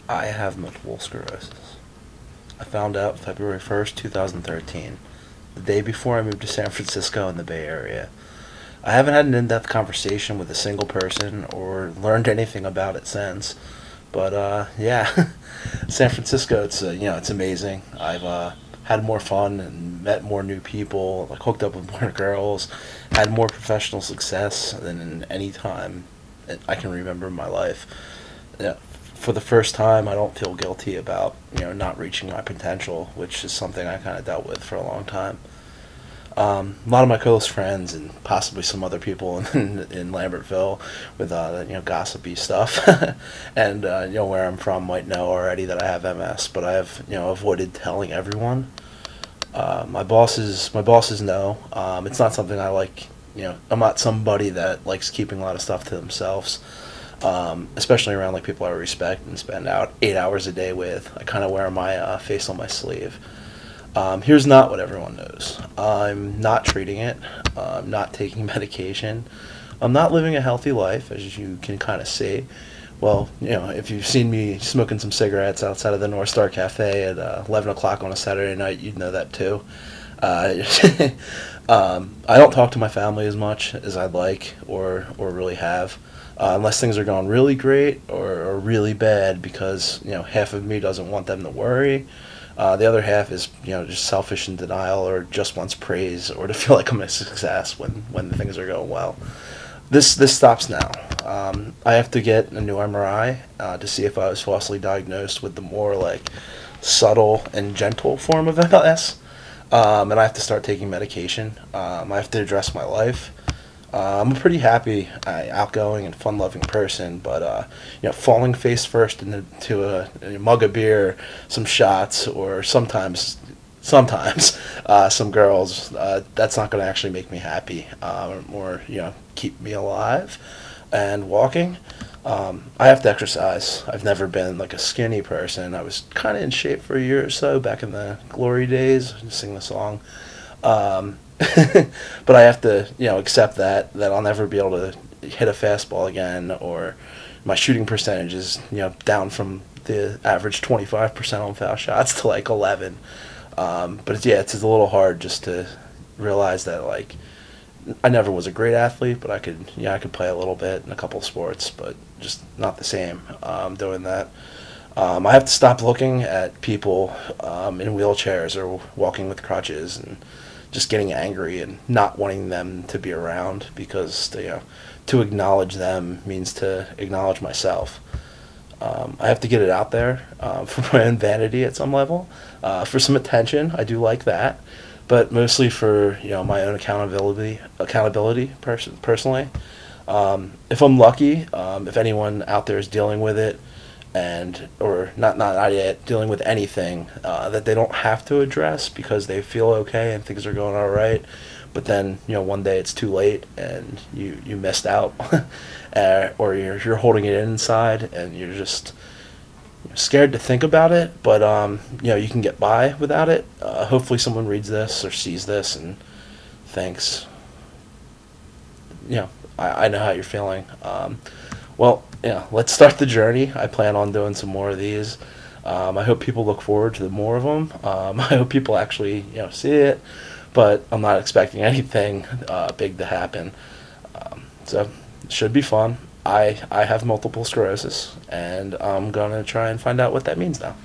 I have multiple sclerosis. I found out February 1st, 2013, the day before I moved to San Francisco in the Bay Area. I haven't had an in-depth conversation with a single person or learned anything about it since. But yeah, San Francisco, it's amazing. I've had more fun and met more new people, like hooked up with more girls, had more professional success than in any time I can remember in my life. Yeah, for the first time, I don't feel guilty about not reaching my potential, which is something I kind of dealt with for a long time. A lot of my close friends and possibly some other people in Lambertville with gossipy stuff, and where I'm from might know already that I have MS, but I have avoided telling everyone. My bosses know. It's not something I like. I'm not somebody that likes keeping a lot of stuff to themselves, especially around like people I respect and spend out 8 hours a day with. I kind of wear my face on my sleeve. Here's not what everyone knows. I'm not treating it. I'm not taking medication. I'm not living a healthy life, as you can kind of see. Well, if you've seen me smoking some cigarettes outside of the North Star Cafe at 11 o'clock on a Saturday night, you'd know that too. Uh, I don't talk to my family as much as I'd like or really have, unless things are going really great or really bad because half of me doesn't want them to worry. The other half is just selfish in denial or just wants praise or to feel like I'm a success when things are going well. This stops now. I have to get a new MRI to see if I was falsely diagnosed with the more like subtle and gentle form of MS, and I have to start taking medication. I have to address my life. I'm a pretty happy, outgoing, and fun-loving person, but falling face first into a mug of beer, some shots, or sometimes some girls, that's not going to actually make me happy, or keep me alive and walking. I have to exercise. I've never been like a skinny person. I was kind of in shape for a year or so back in the glory days. I sing the song. Um, but I have to, accept that I'll never be able to hit a fastball again, or my shooting percentage is, down from the average 25% on foul shots to like 11. But it's a little hard just to realize that like I never was a great athlete, but I could play a little bit in a couple of sports, but just not the same doing that. I have to stop looking at people in wheelchairs or walking with crutches and just getting angry and not wanting them to be around because to acknowledge them means to acknowledge myself. I have to get it out there for my own vanity at some level, for some attention. I do like that, but mostly for my own accountability personally. If I'm lucky, if anyone out there is dealing with it, and or not yet dealing with anything that they don't have to address because they feel okay and things are going all right, but then one day it's too late and you missed out, or you're holding it inside and you're just scared to think about it, but you can get by without it. Hopefully someone reads this or sees this and thinks, I know how you're feeling. Well, let's start the journey. I plan on doing some more of these. I hope people look forward to the more of them. I hope people actually, see it, but I'm not expecting anything big to happen. So it should be fun. I have multiple sclerosis, and I'm gonna try and find out what that means now.